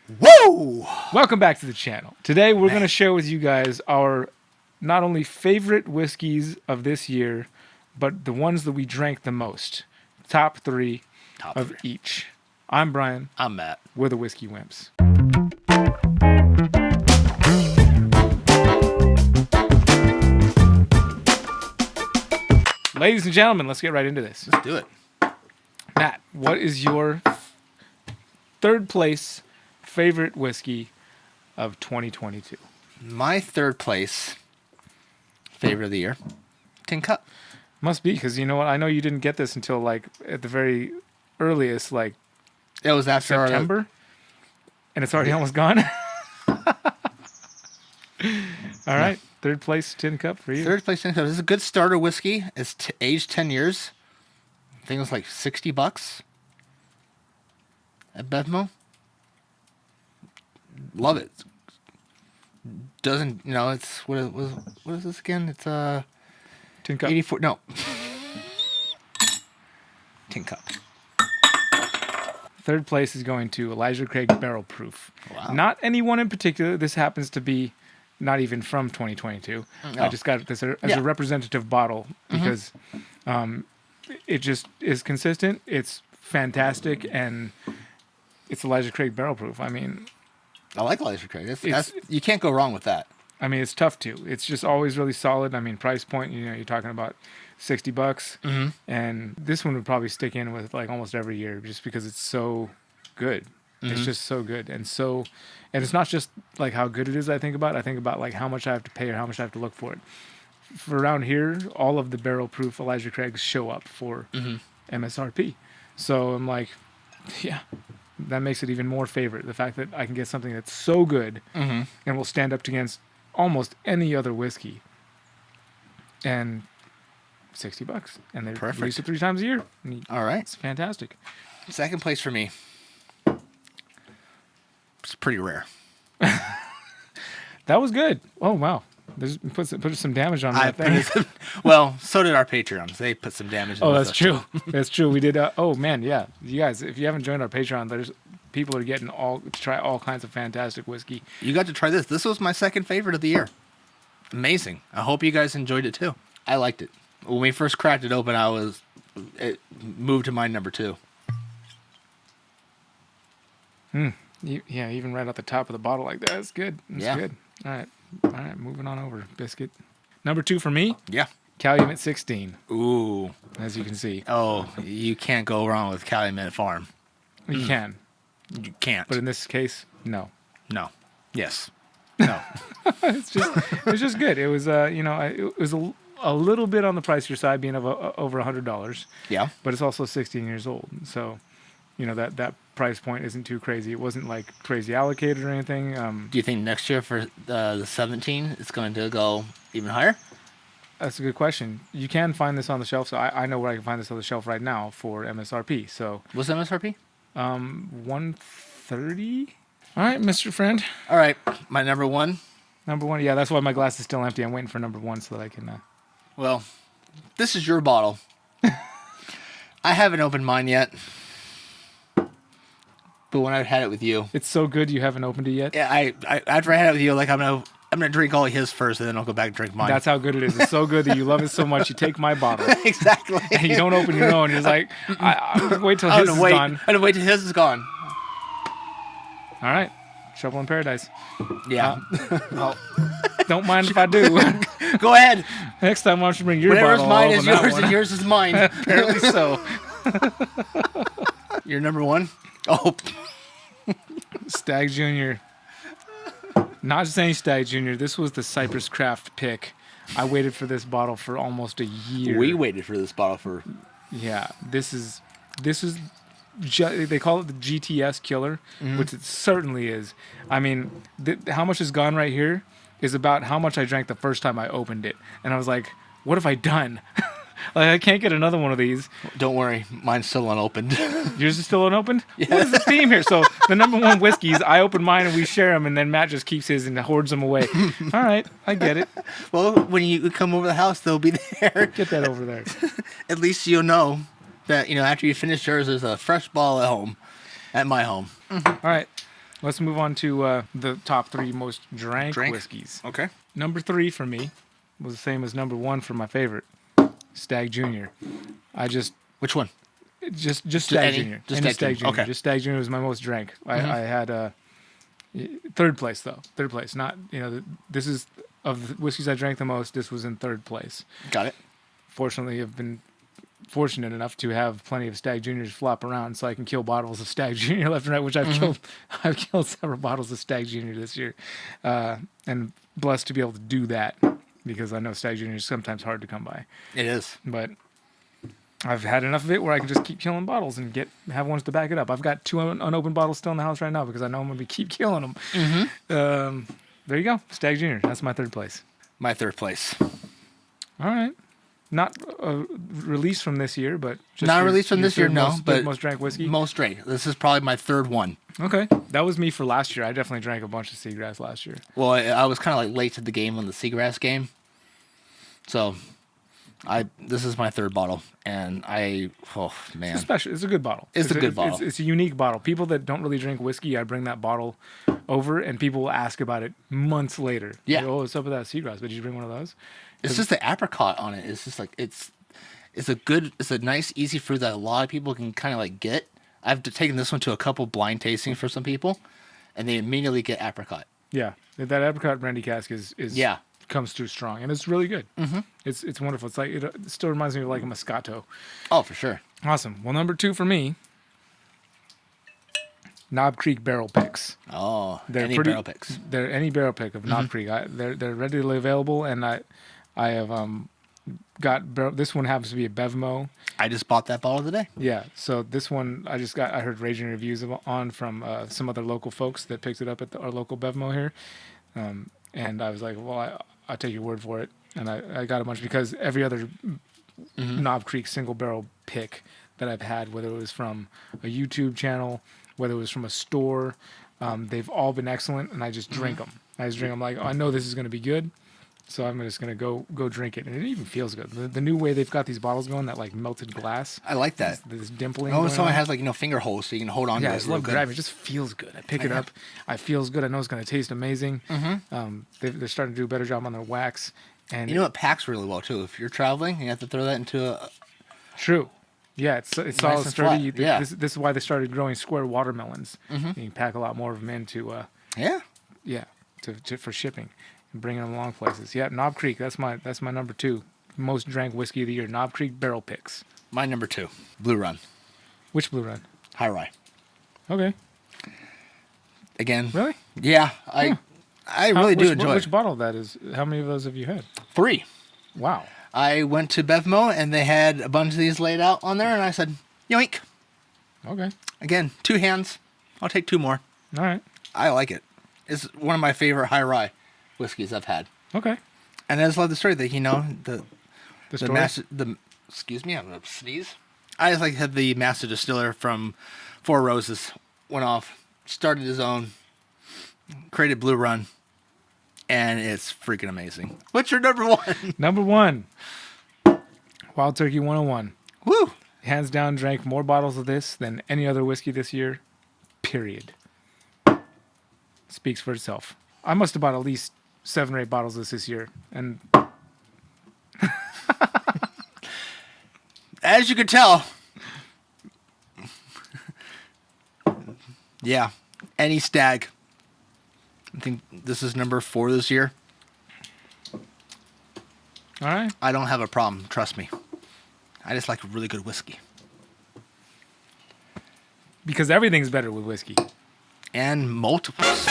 Whoa! Welcome back to the channel. Today we're going to share with you guys our not only favorite whiskeys of this year, but the ones that we drank the most. Top three of each. I'm Brian. I'm Matt. We're the Whiskey Wimps. Ladies and gentlemen, let's get right into this. Let's do it. Matt, what is your third place favorite whiskey of 2022? My third place favorite of the year, Tin Cup. Must be, because you know what? I know you didn't get this until like at the very earliest, like It was after September, and it's already almost gone. All right, third place Tin Cup for you. Third place Tin Cup. This is a good starter whiskey. It's aged 10 years. I think it was like $60 at Bevmo. Love it. Doesn't, it's, what is this again? It's Tin Cup. 84, no. Tin Cup. Third place is going to Elijah Craig Barrel Proof. Wow. Not anyone in particular. This happens to be not even from 2022. No. I just got this as a representative bottle because it just is consistent. It's fantastic, and it's Elijah Craig Barrel Proof. I mean, I like Elijah Craig. That's, you can't go wrong with that. I mean, it's tough to. It's just always really solid. I mean, price point, you're talking about $60. Mm-hmm. And this one would probably stick in with like almost every year just because it's so good. Mm-hmm. It's just so good. And it's not just like how good it is I think about like how much I have to pay or how much I have to look for it. For around here, all of the barrel proof Elijah Craigs show up for MSRP. So I'm like, yeah, that makes it even more favorite. The fact that I can get something that's so good and will stand up against almost any other whiskey. And $60. And they release it 3 times a year. All right. It's fantastic. Second place for me. It's pretty rare. That was good. Oh, wow. Put some damage on that thing. Well, so did our Patreons. They put some damage on that's true. That's true. We did. Oh, man, yeah. You guys, if you haven't joined our Patreon, there's people are getting to try all kinds of fantastic whiskey. You got to try this. This was my second favorite of the year. Amazing. I hope you guys enjoyed it, too. I liked it. When we first cracked it open, it moved to my number 2. Yeah, even right at the top of the bottle like that. That's good. That's good. All right, moving on over. Biscuit. Number 2 for me. Yeah. Calumet 16. Ooh. As you can see. Oh, you can't go wrong with Calumet Farm. You can. You can't. But in this case, no. No. Yes. No. It's just good. It was it was a little bit on the pricier side, being over $100. Yeah. But it's also 16 years old, so that price point isn't too crazy. It wasn't like crazy allocated or anything. Do you think next year for the 17 it's going to go even higher? That's a good question. You can find this on the shelf, so I know where I can find this on the shelf right now for MSRP. So what's MSRP? $130. All right, Mr. Friend. All right, my number 1. Number 1. Yeah, that's why my glass is still empty. I'm waiting for number 1 so that I can. Well, this is your bottle. I haven't opened mine yet. But when I've had it with you, it's so good you haven't opened it yet. Yeah, I after I had it with you, like I'm gonna drink all of his first, and then I'll go back and drink mine. That's how good it is. It's so good that you love it so much you take my bottle. Exactly. And you don't open your own. You're like, I'll wait till his is gone. I'm gonna wait till his is gone. All right, Trouble in Paradise. Yeah. Well, don't mind if I do. Go ahead. Next time, why don't you bring your Whatever's bottle? Mine is yours, and yours is mine. Apparently so. Your number 1. Oh. Stag Junior. Not just any Stag Junior. This was the Cypress Craft pick. I waited for this bottle for almost a year. We waited for this bottle for. Yeah, this is. They call it the GTS killer, which it certainly is. I mean, how much is gone right here is about how much I drank the first time I opened it, and I was like, "What have I done?" Like, I can't get another one of these. Don't worry, mine's still unopened. Yours is still unopened? Yes. What is the theme here? So the number 1 whiskeys, I open mine and we share them, and then Matt just keeps his and hoards them away. All right, I get it. Well, when you come over the house, they'll be there. Get that over there. At least you'll know that after you finish yours, there's a fresh bottle at home, at my home. All right, Let's move on to the top 3 most drank whiskeys. Okay. Number 3 for me was the same as number 1 for my favorite, Stag Junior. I just Which one? just Stag any? Junior. Just Any Stag Stag Junior. Junior. Okay. Just Stag Junior was my most drank. I had third place though. Third place. Not this is of the whiskeys I drank the most. This was in third place. Got it. Fortunately, I've been fortunate enough to have plenty of Stag Juniors flop around, so I can kill bottles of Stag Junior left and right, which I've killed. I've killed several bottles of Stag Junior this year, and blessed to be able to do that because I know Stag Junior is sometimes hard to come by. It is. But I've had enough of it where I can just keep killing bottles and have ones to back it up. I've got 2 unopened bottles still in the house right now because I know I'm going to keep killing them. There you go, Stag Junior. That's my third place. My third place. All right. Not released from this year, but just Not released from this year, no. But most drank whiskey. Most drank. This is probably my third one. Okay, that was me for last year. I definitely drank a bunch of Seagrass last year. Well, I was kind of like late to the game on the Seagrass game, so this is my third bottle, and oh man, It's special. It's a good bottle. It's a good bottle. It's a unique bottle. People that don't really drink whiskey, I bring that bottle over, and people will ask about it months later. Yeah. Like, oh, what's up with that Seagrass? But did you bring one of those? It's just the apricot on it. It's just like it's a nice easy fruit that a lot of people can kind of like get. I've taken this one to a couple blind tastings for some people, and they immediately get apricot. Yeah, that apricot brandy cask is comes through strong, and it's really good. Mm-hmm. It's wonderful. It's like it still reminds me of like a Moscato. Oh, for sure. Awesome. Well, number 2 for me, Knob Creek Barrel Picks. Oh, barrel picks. They're any barrel pick of Knob Creek. They're readily available, and I have this one happens to be a Bevmo. I just bought that bottle today. Yeah, so this one I heard raging reviews on from some other local folks that picked it up at our local Bevmo here, and I was like, well, I'll take your word for it, and I got a bunch because every other Knob Creek single barrel pick that I've had, whether it was from a YouTube channel, whether it was from a store, they've all been excellent, and I just drink them. I just drink them like, oh, I know this is going to be good. So I'm just going to go drink it. And it even feels good. The new way they've got these bottles going, that like melted glass. I like that. This dimpling. Oh, someone has like, finger holes so you can hold on to it. Yeah, I just love grabbing. It just feels good. I pick it up. It feels good. I know it's going to taste amazing. They're starting to do a better job on their wax. And it packs really well too. If you're traveling, you have to throw that into a... True. Yeah, it's solid, and sturdy. flat. Yeah. This is why they started growing square watermelons. You can pack a lot more of them into... for shipping. And bringing them along places. Yeah, Knob Creek. That's my number 2 most drank whiskey of the year. Knob Creek Barrel Picks. My number 2, Blue Run. Which Blue Run? High Rye. Okay. Again. Really? Yeah, I really do enjoy Which it. bottle of that is? How many of those have you had? 3. Wow. I went to Bevmo and they had a bunch of these laid out on there, and I said, yoink. Okay. Again, 2 hands. I'll take 2 more. All right. I like it. It's one of my favorite High Rye whiskeys I've had. Okay. And I just love the story that, the story? master, excuse me, I'm going to sneeze. I just like had the master distiller from Four Roses went off, started his own, created Blue Run, and it's freaking amazing. What's your number 1? Number 1, Wild Turkey 101. Woo! Hands down, drank more bottles of this than any other whiskey this year. Period. Speaks for itself. I must have bought at least 7 or 8 bottles of this year, and as you can tell, yeah, any Stag. I think this is number 4 this year. all right. I don't have a problem, trust me. I just like really good whiskey. Because everything's better with whiskey. And multiples.